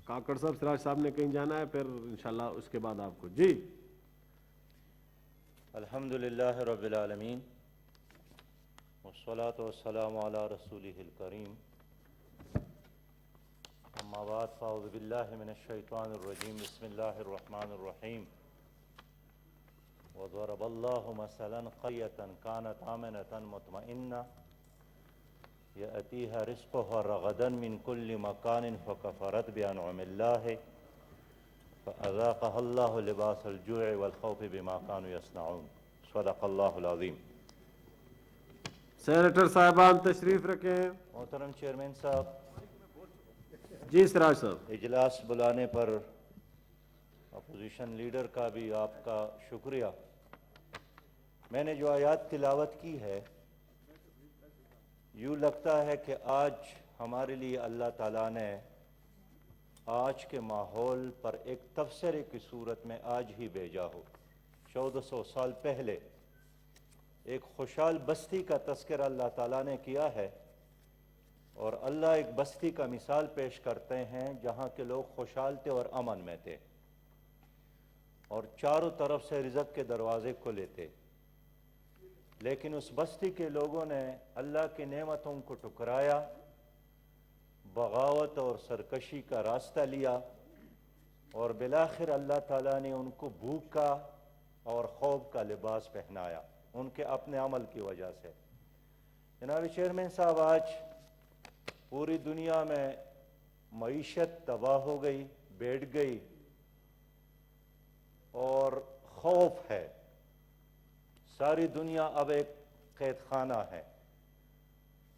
کاکڑ صاحب سراج صاحب نے کہیں جانا ہے، پھر انشاءاللہ اس کے بعد آپ کو جی۔ الحمدللہ رب العالمین والصلاة والسلام علی رسولہ الکریم، اما بعد فاعوذ باللہ من الشیطان الرجیم، بسم اللہ الرحمن الرحیم۔ وضرب اللہ مثلا قریة كانت آمنة مطمئنة یأتیها رزقها رغدا من كل مکان فکفرت بانعم اللہ فأذاقها اللہ لباس الجوع والخوف بما كانوا يصنعون۔ صدق اللہ العظیم۔ سینیٹر صاحبان تشریف رکھیں۔ محترم چیئرمین صاحب، جی سراج صاحب۔ اجلاس بلانے پر اپوزیشن لیڈر کا بھی آپ کا شکریہ۔ میں نے جو آیات تلاوت کی ہے، یوں لگتا ہے کہ آج ہمارے لیے اللہ تعالیٰ نے آج کے ماحول پر ایک تبصرے کی صورت میں آج ہی بھیجا ہو۔ 1400 سال پہلے ایک خوشحال بستی کا تذکرہ اللہ تعالیٰ نے کیا ہے، اور اللہ ایک بستی کا مثال پیش کرتے ہیں جہاں کے لوگ خوشحال تھے اور امن میں تھے، اور چاروں طرف سے رزق کے دروازے کھلے تھے، لیکن اس بستی کے لوگوں نے اللہ کی نعمتوں کو ٹکرایا، بغاوت اور سرکشی کا راستہ لیا، اور بالآخر اللہ تعالیٰ نے ان کو بھوک کا اور خوف کا لباس پہنایا ان کے اپنے عمل کی وجہ سے۔ جناب چیئرمین صاحب، آج پوری دنیا میں معیشت تباہ ہو گئی، بیٹھ گئی، اور خوف ہے۔ ساری دنیا اب ایک قید خانہ ہے،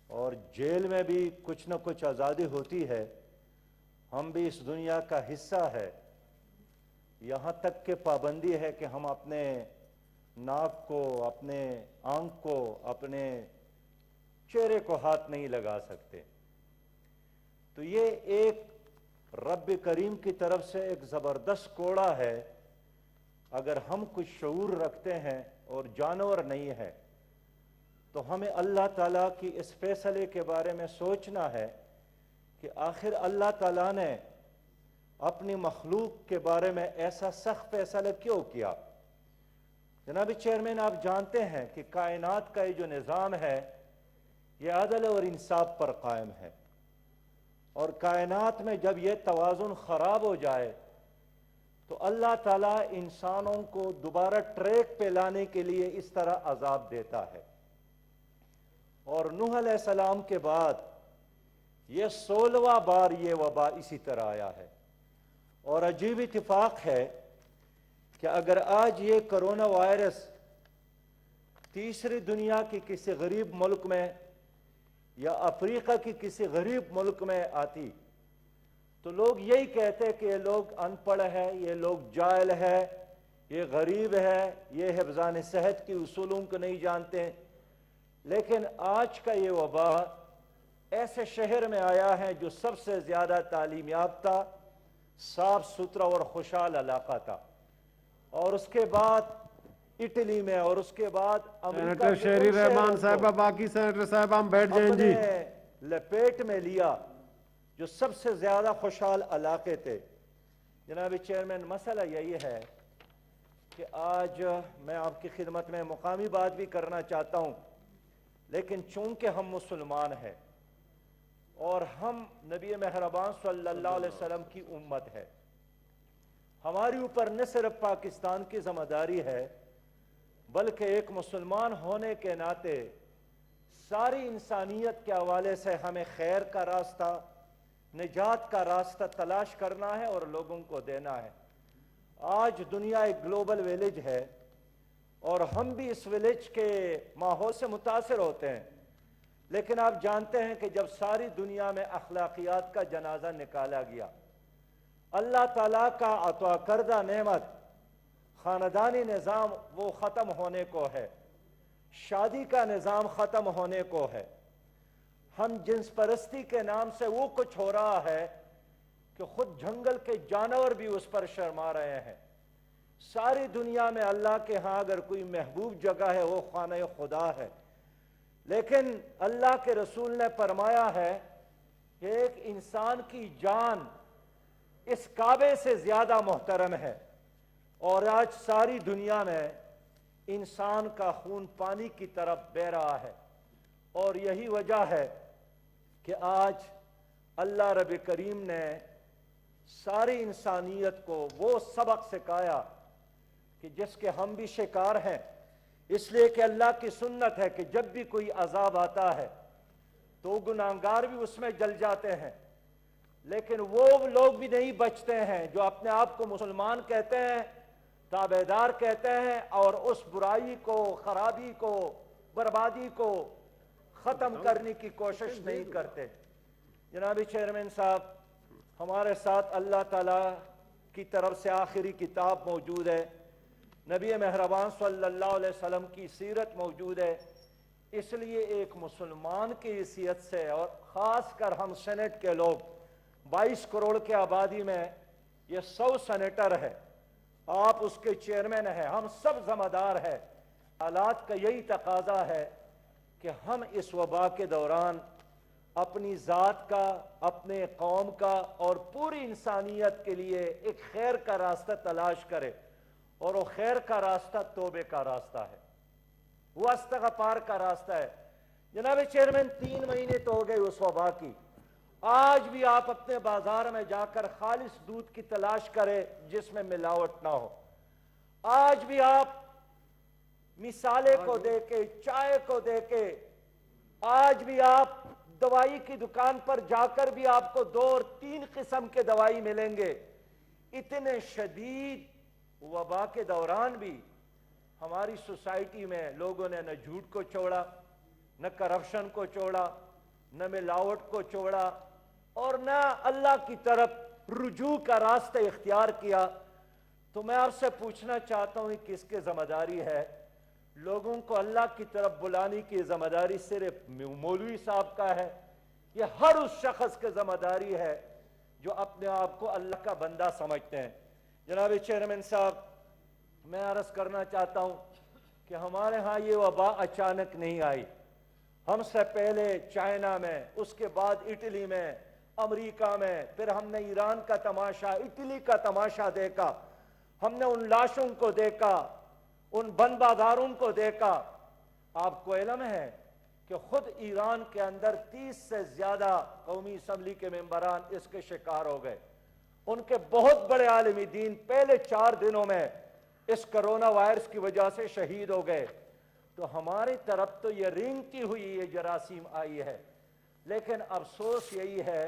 اور جیل میں بھی کچھ نہ کچھ آزادی ہوتی ہے۔ ہم بھی اس دنیا کا حصہ ہے، یہاں تک کہ پابندی ہے کہ ہم اپنے ناک کو، اپنے آنکھ کو، اپنے چہرے کو ہاتھ نہیں لگا سکتے۔ تو یہ ایک رب کریم کی طرف سے ایک زبردست کوڑا ہے۔ اگر ہم کچھ شعور رکھتے ہیں اور جانور نہیں ہے، تو ہمیں اللہ تعالیٰ کی اس فیصلے کے بارے میں سوچنا ہے کہ آخر اللہ تعالیٰ نے اپنی مخلوق کے بارے میں ایسا سخت فیصلہ کیوں کیا؟ جناب چیئرمین، آپ جانتے ہیں کہ کائنات کا یہ جو نظام ہے، یہ عدل اور انصاف پر قائم ہے، اور کائنات میں جب یہ توازن خراب ہو جائے تو اللہ تعالیٰ انسانوں کو دوبارہ ٹریک پہ لانے کے لیے اس طرح عذاب دیتا ہے۔ اور نوح علیہ السلام کے بعد یہ 16واں بار یہ وبا اسی طرح آیا ہے، اور عجیب اتفاق ہے کہ اگر آج یہ کرونا وائرس تیسری دنیا کی کسی غریب ملک میں یا افریقہ کی کسی غریب ملک میں آتی تو لوگ یہی کہتے کہ یہ لوگ ان پڑھ ہے، یہ لوگ جاہل ہے، یہ غریب ہے، یہ حفظان صحت کی اصولوں کو نہیں جانتے۔ لیکن آج کا یہ وبا ایسے شہر میں آیا ہے جو سب سے زیادہ تعلیم یافتہ، صاف ستھرا اور خوشحال علاقہ تھا، اور اس کے بعد اٹلی میں، اور اس کے بعد امریکہ سینیٹر شہری رحمان صاحبہ، باقی سینیٹر صاحبہ ہم بیٹھ جائیں جی۔ اپنے لپیٹ میں لیا جو سب سے زیادہ خوشحال علاقے تھے۔ جناب چیئرمین، مسئلہ یہی ہے کہ آج میں آپ کی خدمت میں مقامی بات بھی کرنا چاہتا ہوں، لیکن چونکہ ہم مسلمان ہیں اور ہم نبی مہربان صلی اللہ علیہ وسلم کی امت ہے، ہماری اوپر نہ صرف پاکستان کی ذمہ داری ہے بلکہ ایک مسلمان ہونے کے ناطے ساری انسانیت کے حوالے سے ہمیں خیر کا راستہ، نجات کا راستہ تلاش کرنا ہے اور لوگوں کو دینا ہے۔ آج دنیا ایک گلوبل ویلیج ہے، اور ہم بھی اس ویلیج کے ماحول سے متاثر ہوتے ہیں، لیکن آپ جانتے ہیں کہ جب ساری دنیا میں اخلاقیات کا جنازہ نکالا گیا، اللہ تعالیٰ کا عطا کردہ نعمت خاندانی نظام وہ ختم ہونے کو ہے، شادی کا نظام ختم ہونے کو ہے، ہم جنس پرستی کے نام سے وہ کچھ ہو رہا ہے کہ خود جنگل کے جانور بھی اس پر شرما رہے ہیں۔ ساری دنیا میں اللہ کے ہاں اگر کوئی محبوب جگہ ہے وہ خانہ خدا ہے، لیکن اللہ کے رسول نے فرمایا ہے کہ ایک انسان کی جان اس کعبے سے زیادہ محترم ہے، اور آج ساری دنیا میں انسان کا خون پانی کی طرف بہہ رہا ہے، اور یہی وجہ ہے کہ آج اللہ رب کریم نے ساری انسانیت کو وہ سبق سکھایا کہ جس کے ہم بھی شکار ہیں، اس لیے کہ اللہ کی سنت ہے کہ جب بھی کوئی عذاب آتا ہے تو گناہگار بھی اس میں جل جاتے ہیں، لیکن وہ لوگ بھی نہیں بچتے ہیں جو اپنے آپ کو مسلمان کہتے ہیں، تابعدار کہتے ہیں، اور اس برائی کو، خرابی کو، بربادی کو ختم کرنے کی کوشش نہیں کرتے۔ جناب چیئرمین صاحب، ہمارے ساتھ اللہ تعالیٰ کی طرف سے آخری کتاب موجود ہے، نبی مہربان صلی اللہ علیہ وسلم کی سیرت موجود ہے، اس لیے ایک مسلمان کی حیثیت سے، اور خاص کر ہم سینٹ کے لوگ 22 کروڑ کے آبادی میں یہ 100 سینیٹر ہے، آپ اس کے چیئرمین ہیں، ہم سب ذمہ دار ہیں۔ حالات کا یہی تقاضا ہے کہ ہم اس وبا کے دوران اپنی ذات کا، اپنے قوم کا اور پوری انسانیت کے لیے ایک خیر کا راستہ تلاش کرے، اور وہ خیر کا راستہ توبے کا راستہ ہے، وہ استغفار کا راستہ ہے۔ جناب چیئرمین، 3 مہینے تو ہو گئے اس وبا کی، آج بھی آپ اپنے بازار میں جا کر خالص دودھ کی تلاش کریں جس میں ملاوٹ نہ ہو، آج بھی آپ مثالے کو دے کے، چائے کو دے کے، آج بھی آپ دوائی کی دکان پر جا کر بھی آپ کو 2 اور 3 قسم کے دوائی ملیں گے۔ اتنے شدید وبا کے دوران بھی ہماری سوسائٹی میں لوگوں نے نہ جھوٹ کو چھوڑا، نہ کرپشن کو چھوڑا، نہ ملاوٹ کو چھوڑا، اور نہ اللہ کی طرف رجوع کا راستہ اختیار کیا۔ تو میں آپ سے پوچھنا چاہتا ہوں کہ کس کی ذمہ داری ہے؟ لوگوں کو اللہ کی طرف بلانے کی ذمہ داری صرف مولوی صاحب کا ہے؟ یہ ہر اس شخص کی ذمہ داری ہے جو اپنے آپ کو اللہ کا بندہ سمجھتے ہیں۔ جناب چیئرمین صاحب، میں عرض کرنا چاہتا ہوں کہ ہمارے ہاں یہ وبا اچانک نہیں آئی، ہم سے پہلے چائنا میں، اس کے بعد اٹلی میں، امریکہ میں، پھر ہم نے ایران کا تماشا، اٹلی کا تماشا دیکھا، ہم نے ان لاشوں کو دیکھا، ان بند بازاروں کو دیکھا۔ آپ کو علم ہے کہ خود ایران کے اندر 30 سے زیادہ قومی اسمبلی کے ممبران اس کے شکار ہو گئے، ان کے بہت بڑے عالم دین پہلے 4 دنوں میں اس کرونا وائرس کی وجہ سے شہید ہو گئے۔ تو ہماری طرف تو یہ رینگتی ہوئی یہ جراثیم آئی ہے، لیکن افسوس یہی ہے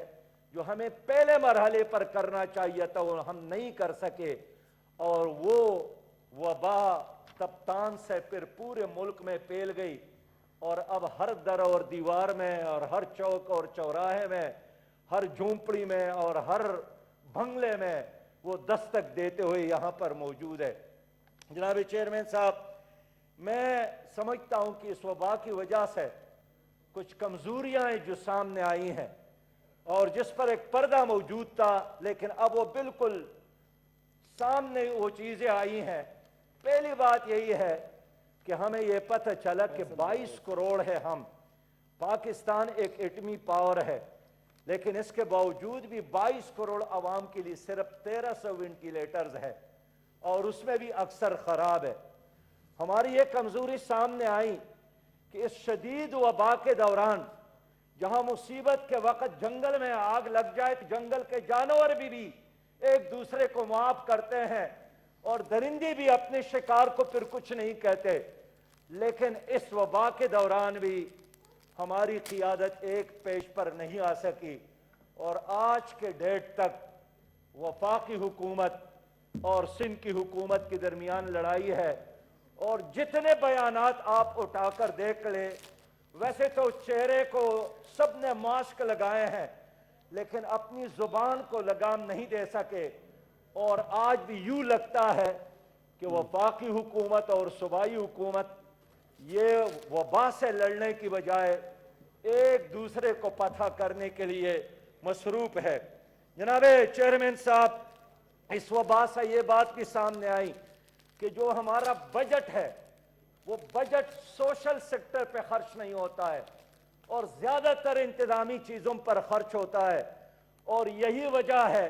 جو ہمیں پہلے مرحلے پر کرنا چاہیے تھا وہ ہم نہیں کر سکے، اور وہ وبا تبتان سے پھر پورے ملک میں پھیل گئی، اور اب ہر در اور دیوار میں، اور ہر چوک اور چوراہے میں، ہر جھونپڑی میں اور ہر بنگلے میں وہ دستک دیتے ہوئے یہاں پر موجود ہے۔ جناب چیئرمین صاحب، میں سمجھتا ہوں کہ اس وبا کی وجہ سے کچھ کمزوریاں ہیں جو سامنے آئی ہیں، اور جس پر ایک پردہ موجود تھا لیکن اب وہ بالکل سامنے وہ چیزیں آئی ہیں۔ پہلی بات یہی ہے کہ ہمیں یہ پتہ چلا کہ 22 کروڑ ہے ہم، پاکستان ایک ایٹمی پاور ہے، لیکن اس کے باوجود بھی 22 کروڑ عوام کے لیے صرف 1300 وینٹیلیٹرز ہے، اور اس میں بھی اکثر خراب ہے۔ ہماری یہ کمزوری سامنے آئی کہ اس شدید وبا کے دوران جہاں مصیبت کے وقت جنگل میں آگ لگ جائے تو جنگل کے جانور بھی ایک دوسرے کو معاف کرتے ہیں، اور درندے بھی اپنے شکار کو پھر کچھ نہیں کہتے، لیکن اس وبا کے دوران بھی ہماری قیادت ایک پیش پر نہیں آ سکی، اور آج کے ڈیٹ تک وفاقی حکومت اور سندھ کی حکومت کے درمیان لڑائی ہے۔ اور جتنے بیانات آپ اٹھا کر دیکھ لیں، ویسے تو چہرے کو سب نے ماسک لگائے ہیں لیکن اپنی زبان کو لگام نہیں دے سکے، اور آج بھی یوں لگتا ہے کہ وفاقی حکومت اور صوبائی حکومت یہ وبا سے لڑنے کی بجائے ایک دوسرے کو پتہ کرنے کے لیے مصروف ہے۔ جناب چیئرمین صاحب، اس وبا سے یہ بات بھی سامنے آئی کہ جو ہمارا بجٹ ہے وہ بجٹ سوشل سیکٹر پہ خرچ نہیں ہوتا ہے، اور زیادہ تر انتظامی چیزوں پر خرچ ہوتا ہے، اور یہی وجہ ہے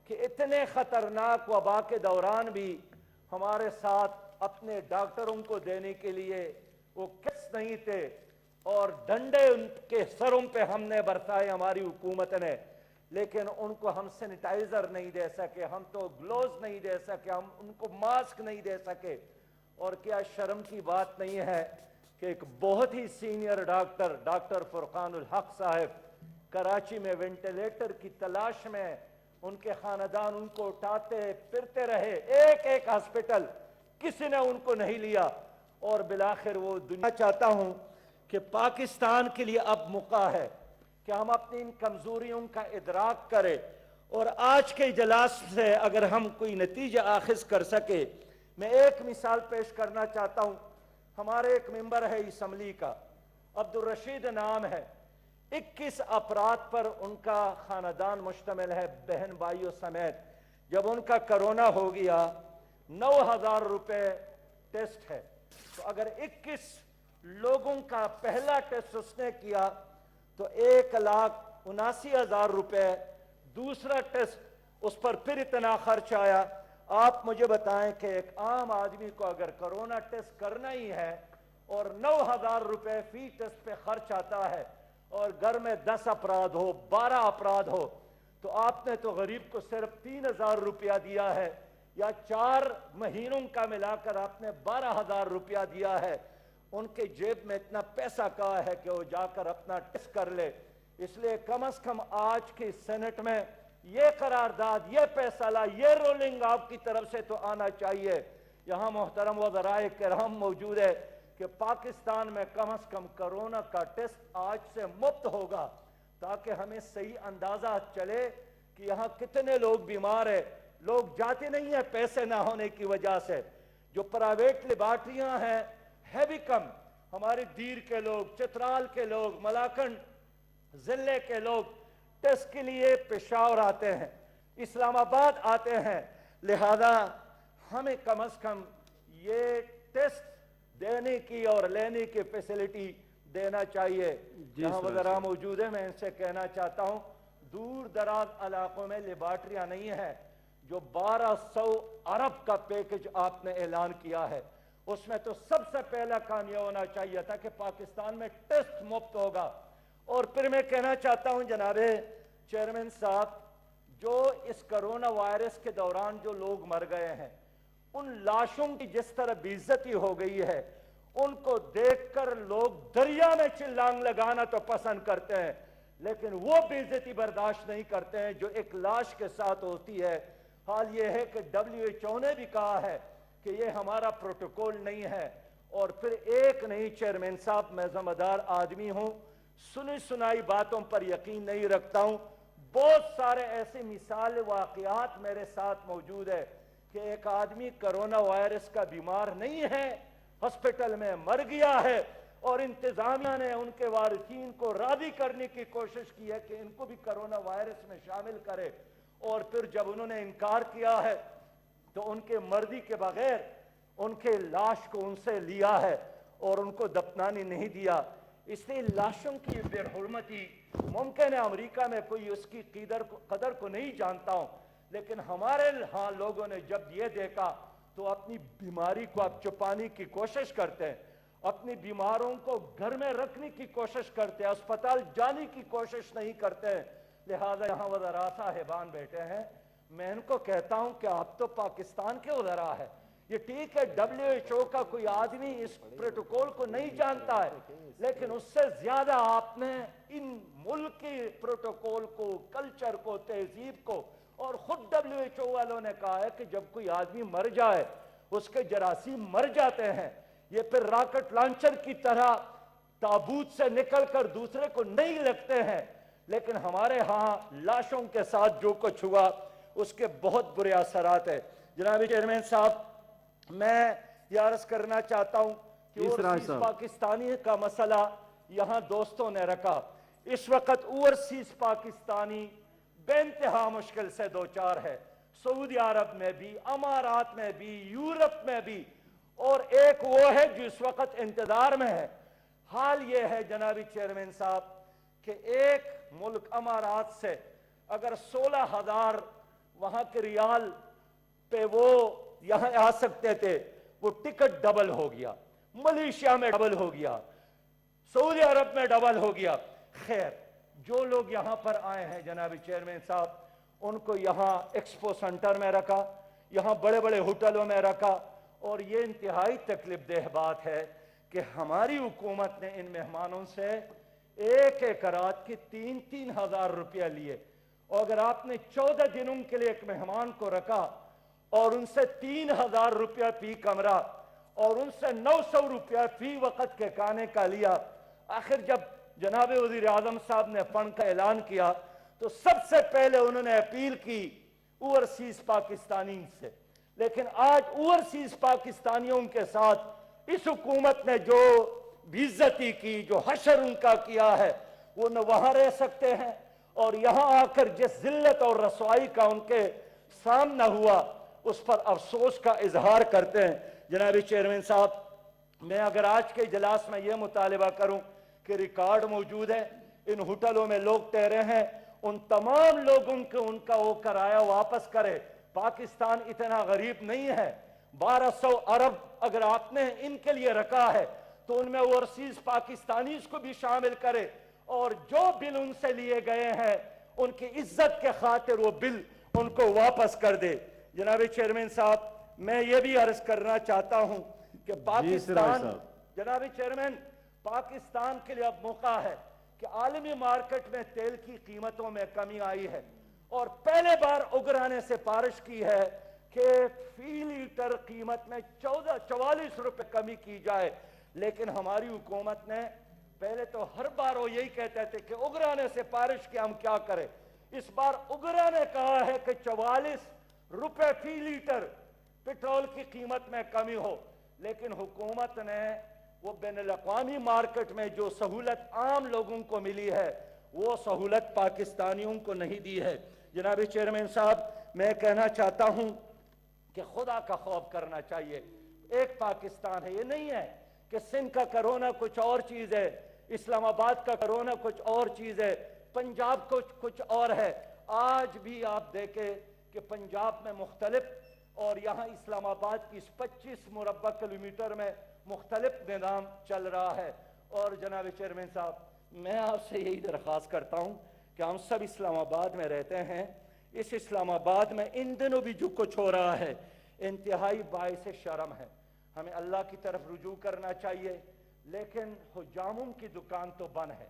کہ اتنے خطرناک وبا کے دوران بھی ہمارے ساتھ اپنے ڈاکٹروں کو دینے کے لیے وہ کس نہیں تھے، اور ڈنڈے ان کے سروں پہ ہم نے برسائے ہماری حکومت نے، لیکن ان کو ہم سینیٹائزر نہیں دے سکے، ہم تو گلوز نہیں دے سکے، ہم ان کو ماسک نہیں دے سکے۔ اور کیا شرم کی بات نہیں ہے کہ ایک بہت ہی سینئر ڈاکٹر فرقان الحق صاحب کراچی میں وینٹیلیٹر کی تلاش میں، ان کے خاندان ان کو اٹھاتے پھرتے رہے، ایک ایک ہاسپٹل، کسی نے ان کو نہیں لیا، اور بالآخر وہ دنیا چاہتا ہوں کہ پاکستان کے لیے اب موقع ہے کہ ہم اپنی ان کمزوریوں کا ادراک کریں، اور آج کے اجلاس سے اگر ہم کوئی نتیجہ آخذ کر سکے۔ میں ایک مثال پیش کرنا چاہتا ہوں، ہمارے ایک ممبر ہے اسمبلی کا، عبدالرشید نام ہے، 21 افراد پر ان کا خاندان مشتمل ہے، بہن بھائیوں سمیت۔ جب ان کا کرونا ہو گیا، 9,000 روپے ٹیسٹ ہے، تو اگر 21 لوگوں کا پہلا ٹیسٹ اس نے کیا تو 1,79,000 روپے، دوسرا ٹیسٹ اس پر پھر اتنا خرچ آیا۔ آپ مجھے بتائیں کہ ایک عام آدمی کو اگر کرونا ٹیسٹ کرنا ہی ہے اور 9,000 روپے فی ٹیسٹ پہ خرچ آتا ہے، اور گھر میں 10 افراد ہو، 12 افراد ہو، تو آپ نے تو غریب کو صرف 3,000 روپیہ دیا ہے، یا 4 مہینوں کا ملا کر آپ نے 12,000 روپیہ دیا ہے۔ ان کے جیب میں اتنا پیسہ کہاں ہے کہ وہ جا کر اپنا ٹیسٹ کر لے؟ اس لیے کم از کم آج کی سینٹ میں یہ قرارداد، یہ فیصلہ، یہ رولنگ آپ کی طرف سے تو آنا چاہیے۔ یہاں محترم وزرائے کرام موجود ہے کہ پاکستان میں کم از کم کرونا کا ٹیسٹ آج سے مفت ہوگا، تاکہ ہمیں صحیح اندازہ چلے کہ یہاں کتنے لوگ بیمار ہیں۔ لوگ جاتے نہیں ہیں پیسے نہ ہونے کی وجہ سے۔ جو پرائیویٹ لیبارٹریاں ہیں ہے بھی کم، ہمارے دیر کے لوگ، چترال کے لوگ، ملاکنڈ ضلع کے لوگ ٹیسٹ کے لیے پشاور آتے ہیں، اسلام آباد آتے ہیں، لہذا ہمیں کم از کم یہ ٹیسٹ دینے کی اور لینے کی فیسلٹی دینا چاہیے۔ جہاں وزراء موجود ہیں میں ان سے کہنا چاہتا ہوں، دور دراز علاقوں میں لیبارٹریاں نہیں ہیں۔ جو 1,200 ارب کا پیکج آپ نے اعلان کیا ہے، اس میں تو سب سے پہلا کام یہ ہونا چاہیے تھا کہ پاکستان میں ٹیسٹ مفت ہوگا۔ اور پھر میں کہنا چاہتا ہوں جناب چیئرمین صاحب، جو اس کرونا وائرس کے دوران جو لوگ مر گئے ہیں، ان لاشوں کی جس طرح بے عزتی ہو گئی ہے، ان کو دیکھ کر لوگ دریا میں چلانگ لگانا تو پسند کرتے ہیں، لیکن وہ بے عزتی برداشت نہیں کرتے ہیں جو ایک لاش کے ساتھ ہوتی ہے۔ حال یہ ہے کہ WHO نے بھی کہا ہے کہ یہ ہمارا پروٹوکول نہیں ہے۔ اور پھر ایک نہیں چیئرمین صاحب، میں ذمہ دار آدمی ہوں، سنی سنائی باتوں پر یقین نہیں رکھتا ہوں۔ بہت سارے ایسے مثال واقعات میرے ساتھ موجود ہے کہ ایک آدمی کرونا وائرس کا بیمار نہیں ہے، ہسپٹل میں مر گیا ہے، اور انتظامیہ نے ان کے وارثین کو راضی کرنے کی کوشش کی ہے کہ ان کو بھی کرونا وائرس میں شامل کرے، اور پھر جب انہوں نے انکار کیا ہے تو ان کے مرضی کے بغیر ان کے لاش کو ان سے لیا ہے اور ان کو دفنانے نہیں دیا۔ اس لیے لاشوں کی بے حرمتی، ممکن ہے امریکہ میں کوئی اس کی قدر کو نہیں جانتا ہوں، لیکن ہمارے ہاں لوگوں نے جب یہ دیکھا تو اپنی بیماری کو اب چھپانے کی کوشش کرتے ہیں، اپنی بیماروں کو گھر میں رکھنے کی کوشش کرتے ہیں، اسپتال جانے کی کوشش نہیں کرتے ہیں۔ لہذا یہاں وزراء صاحبان بیٹھے ہیں، میں ان کو کہتا ہوں کہ آپ تو پاکستان کے وزراء ہیں، یہ ٹھیک ہے WHO کا کوئی آدمی اس پروٹوکول کو نہیں جانتا ہے، لیکن اس سے زیادہ آپ نے ان ملک کی پروٹوکول کو، کلچر کو، تہذیب کو، اور خود WHO والوں نے کہا ہے کہ جب کوئی آدمی مر جائے اس کے جراثیم مر جاتے ہیں، یہ پھر راکٹ لانچر کی طرح تابوت سے نکل کر دوسرے کو نہیں لگتے ہیں، لیکن ہمارے ہاں لاشوں کے ساتھ جو کچھ ہوا اس کے بہت برے اثرات ہیں۔ جناب چیئرمین صاحب، میں یہ عرض کرنا چاہتا ہوں کہ اوورسیز پاکستانی کا مسئلہ یہاں دوستوں نے رکھا۔ اس وقت اوورسیز پاکستانی بے انتہا مشکل سے دوچار ہے، سعودی عرب میں بھی، امارات میں بھی، یورپ میں بھی، اور ایک وہ ہے جو اس وقت انتظار میں ہے۔ حال یہ ہے جناب چیئرمین صاحب کہ ایک ملک امارات سے اگر 16,000 وہاں کے ریال پہ وہ یہاں آ سکتے تھے، وہ ٹکٹ ڈبل ہو گیا، ملیشیا میں ڈبل ہو گیا، سعودی عرب میں ڈبل ہو گیا۔ خیر، جو لوگ یہاں پر آئے ہیں جناب چیئرمین صاحب، ان کو یہاں ایکسپو سنٹر میں رکھا، یہاں بڑے بڑے ہوٹلوں میں رکھا، اور یہ انتہائی تکلیف دہ بات ہے کہ ہماری حکومت نے ان مہمانوں سے ایک ایک رات کی 3,000 روپیہ لیے، اور اگر آپ نے 14 دنوں کے لیے ایک مہمان کو رکھا اور ان سے 3,000 روپیہ فی کمرہ اور ان سے 900 روپیہ فی وقت کے کھانے کا لیا، آخر جب جناب وزیر اعظم صاحب نے فنڈ کا اعلان کیا تو سب سے پہلے انہوں نے اپیل کی اوورسیز پاکستانی سے، لیکن آج اوورسیز پاکستانیوں کے ساتھ اس حکومت نے جو بے عزتی کی، جو حشر ان کا کیا ہے، وہ نہ وہاں رہ سکتے ہیں، اور یہاں آ کر جس ذلت اور رسوائی کا ان کے سامنا ہوا اس پر افسوس کا اظہار کرتے ہیں۔ جناب چیئرمین صاحب، میں اگر آج کے اجلاس میں یہ مطالبہ کروں کہ ریکارڈ موجود ہے، ان ہوٹلوں میں لوگ ٹھہرے ہیں، ان تمام لوگوں کو ان کا وہ کرایہ واپس کرے۔ پاکستان اتنا غریب نہیں ہے، 1200 ارب اگر آپ نے ان کے لیے رکھا ہے تو ان میں اوورسیز پاکستانیز کو بھی شامل کرے، اور جو بل ان سے لیے گئے ہیں ان کی عزت کے خاطر وہ بل ان کو واپس کر دے۔ جناب چیئرمین صاحب، میں یہ بھی عرض کرنا چاہتا ہوں کہ پاکستان، جناب چیئرمین، پاکستان کے لیے اب موقع ہے کہ عالمی مارکیٹ میں تیل کی قیمتوں میں کمی آئی ہے، اور پہلے بار اگرا نے سفارش کی ہے کہ فی لیٹر قیمت میں 44 روپے کمی کی جائے، لیکن ہماری حکومت نے پہلے تو ہر بار وہ یہی کہتے تھے کہ اگرا نے سفارش کی، ہم کیا کریں۔ اس بار اگرا نے کہا ہے کہ 44 روپے فی لیٹر پیٹرول کی قیمت میں کمی ہو، لیکن حکومت نے وہ بین الاقوامی مارکیٹ میں جو سہولت عام لوگوں کو ملی ہے وہ سہولت پاکستانیوں کو نہیں دی ہے۔ جناب چیئرمین صاحب، میں کہنا چاہتا ہوں کہ خدا کا خوف کرنا چاہیے۔ ایک پاکستان ہے، یہ نہیں ہے کہ سندھ کا کرونا کچھ اور چیز ہے، اسلام آباد کا کرونا کچھ اور چیز ہے، پنجاب کچھ اور ہے۔ آج بھی آپ دیکھیں کہ پنجاب میں مختلف اور یہاں اسلام آباد کی 25 مربع کلومیٹر میں مختلف نظام چل رہا ہے۔ اور جناب چیئرمین صاحب، میں آپ سے یہی درخواست کرتا ہوں کہ ہم سب اسلام آباد میں رہتے ہیں، اس اسلام آباد میں ان دنوں بھی جو کچھ ہو رہا ہے انتہائی باعث شرم ہے۔ ہمیں اللہ کی طرف رجوع کرنا چاہیے، لیکن حجاموں کی دکان تو بند ہے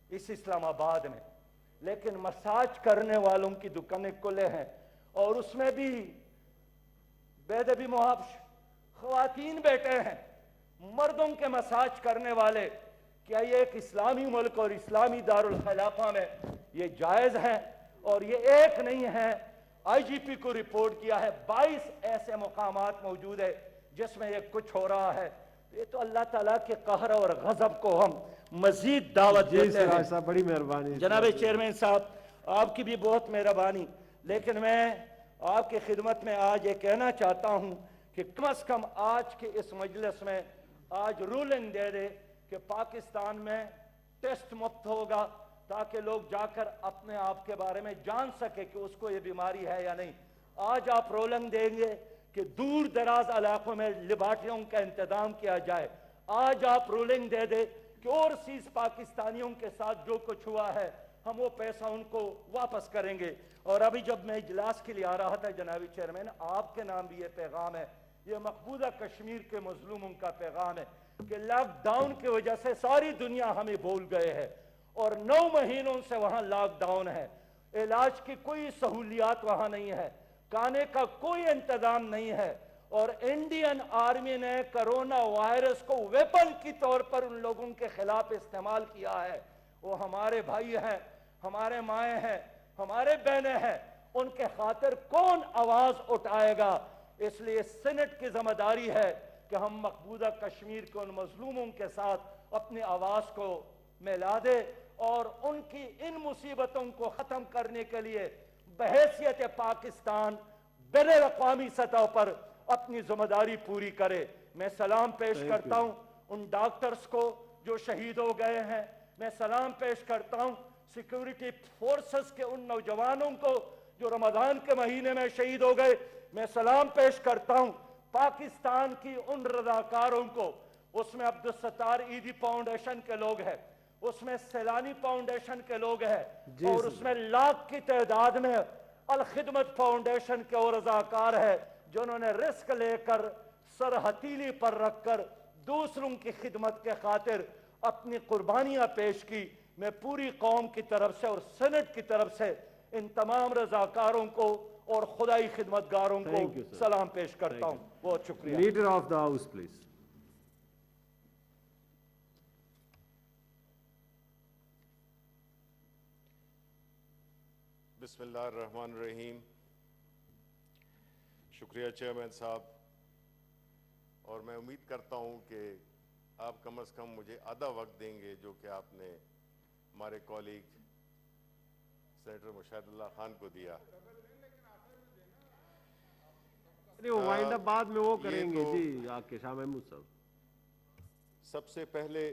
اس اسلام آباد میں، لیکن مساج کرنے والوں کی دکانیں کھلے ہیں، اور اس میں بھی بے ادبی محابش خواتین بیٹھے ہیں، مردوں کے مساج کرنے والے۔ کیا یہ ایک اسلامی ملک اور اسلامی دارالخلافہ میں یہ جائز ہے؟ اور یہ ایک نہیں ہے، آئی جی پی کو رپورٹ کیا ہے، 22 ایسے مقامات موجود ہے جس میں یہ کچھ ہو رہا ہے۔ یہ تو اللہ تعالیٰ کے قہر اور غضب کو ہم مزید دعوت دیتے ہیں۔ صاحب، بڑی مہربانی جناب چیئرمین صاحب، آپ کی بھی بہت مہربانی، لیکن میں آپ کی خدمت میں آج یہ کہنا چاہتا ہوں کہ کم از کم آج کے اس مجلس میں آج رولنگ دے دے کہ پاکستان میں ٹیسٹ مفت ہوگا، تاکہ لوگ جا کر اپنے آپ کے بارے میں جان سکے کہ اس کو یہ بیماری ہے یا نہیں۔ آج آپ رولنگ دیں گے کہ دور دراز علاقوں میں لیبارٹریوں کا انتظام کیا جائے۔ آج آپ رولنگ دے دے کہ اوورسیز پاکستانیوں کے ساتھ جو کچھ ہوا ہے ہم وہ پیسہ ان کو واپس کریں گے۔ اور ابھی جب میں اجلاس کے لیے آ رہا تھا جناب چیئرمین، آپ کے نام بھی یہ پیغام ہے، یہ مقبوضہ کشمیر کے مظلوموں کا پیغام ہے کہ لاک ڈاؤن کی وجہ سے ساری دنیا ہمیں بھول گئے ہے، اور 9 مہینوں سے وہاں لاک ڈاؤن ہے، علاج کی کوئی سہولیات وہاں نہیں ہے، کھانے کا کوئی انتظام نہیں ہے، اور انڈین آرمی نے کرونا وائرس کو ویپن کی طور پر ان لوگوں کے خلاف استعمال کیا ہے۔ وہ ہمارے بھائی ہیں، ہمارے مائیں ہیں، ہمارے بہنیں ہیں، ان کے خاطر کون آواز اٹھائے گا؟ اس لیے سینٹ کی ذمہ داری ہے کہ ہم مقبوضہ کشمیر کے ان مظلوموں کے ساتھ اپنی آواز کو ملا دے، اور ان کی ان مصیبتوں کو ختم کرنے کے لیے بحیثیت پاکستان بین الاقوامی سطح پر اپنی ذمہ داری پوری کرے۔ میں سلام پیش کرتا ہوں ان ڈاکٹرز کو جو شہید ہو گئے ہیں، میں سلام پیش کرتا ہوں سیکیورٹی فورسز کے ان نوجوانوں کو جو رمضان کے مہینے میں شہید ہو گئے، میں سلام پیش کرتا ہوں پاکستان کی ان رضاکاروں کو، اس میں عبدالستار عیدی فاؤنڈیشن کے لوگ ہیں، اس میں سیلانی فاؤنڈیشن کے لوگ ہیں، اور اس میں لاکھ کی تعداد میں الخدمت فاؤنڈیشن کے اور رضاکار ہیں، جنہوں نے رزق لے کر سر ہتھیلی پر رکھ کر دوسروں کی خدمت کے خاطر اپنی قربانیاں پیش کی۔ میں پوری قوم کی طرف سے اور سینٹ کی طرف سے ان تمام رضاکاروں کو اور خدائی خدمتگاروں کو Thank you, sir. سلام پیش کرتا ہوں۔ بہت شکریہ۔ Leader of the House, please. بسم اللہ الرحمن الرحیم۔ شکریہ چیئرمین صاحب، اور میں امید کرتا ہوں کہ آپ کم از کم مجھے آدھا وقت دیں گے جو کہ آپ نے ہمارے کولیگ سینیٹر مشاہد اللہ خان کو دیا۔ وہ وائنڈ اپ بعد میں وہ کریں گے تو جی، آپ کے شاہ محمود صاحب۔ سب سے پہلے